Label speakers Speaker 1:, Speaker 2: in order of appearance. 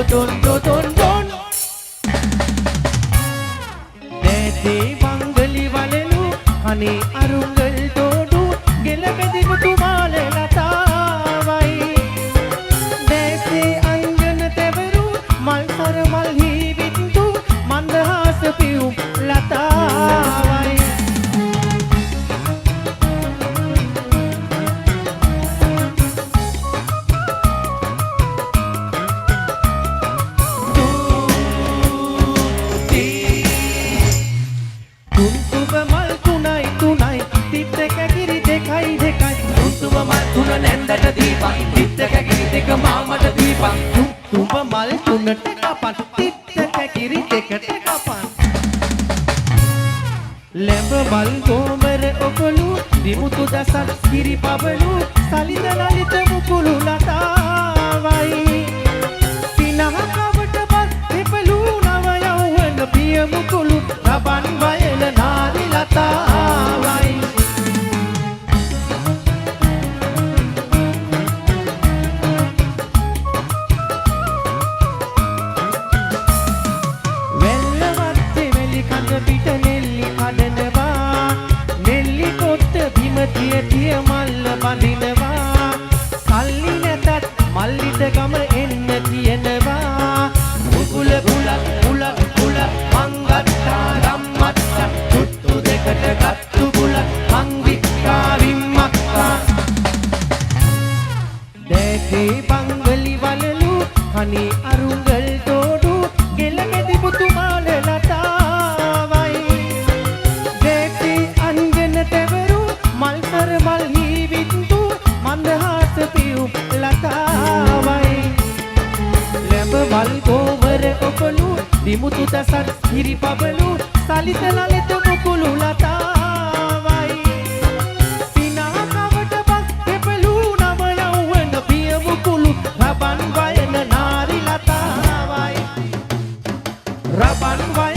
Speaker 1: don Dede mangali walelu Hani arungal dodu Gelabedi mutumale latawai Dese angan teveru Malsar malhi bindu Mandahas piu latawai
Speaker 2: නැන්දට දීපන් තිත්ත කැකිරි දෙක මාමට දීපන්
Speaker 1: තුඹ මල් තුනට කපන් තිත්ත කැකිරි දෙකට කපන් ලැඹ මල් ගෝමර ඔකලු දිමුතු දසක් කිරි පබලු සලිත ලලිත මුකුළු ලතාවයි සිනහ කවට බත් දෙපලු නව යෞවන පිය මුකුළු රබන් වයල නාරි ලතාවයි තිය මල්ල බඳිනවා සල්ලි නැතත් මල්ලිට ගම එන්න තියෙනවා මුකුල පුලක් පුලක් පුලක් මං ගත්තා රම්මත්තා තුට්ටු දෙකට ගත්තු පුලක් මං වික්කා විම්මක්කා දැකේ බංගලි වලලු හනි අරුංගල් දෝඩු ගෙලමෙදි පුතුමාල ලතාවයි දැකේ අංජන තෙවරු මල්සර මල්හි වින්දු මන්දහාස පියු ලතාවයි ලැඹ මල් ගෝවර ඔකලු දිමුතු දසක් කිරි පබලු සලිත ලලිත මුකුළු ලතාවයි සිනහ කවට බත් දෙපලු නම යෞවන පිය මුකුළු රබන් වයන නාරි ලතාවයි රබන් වයන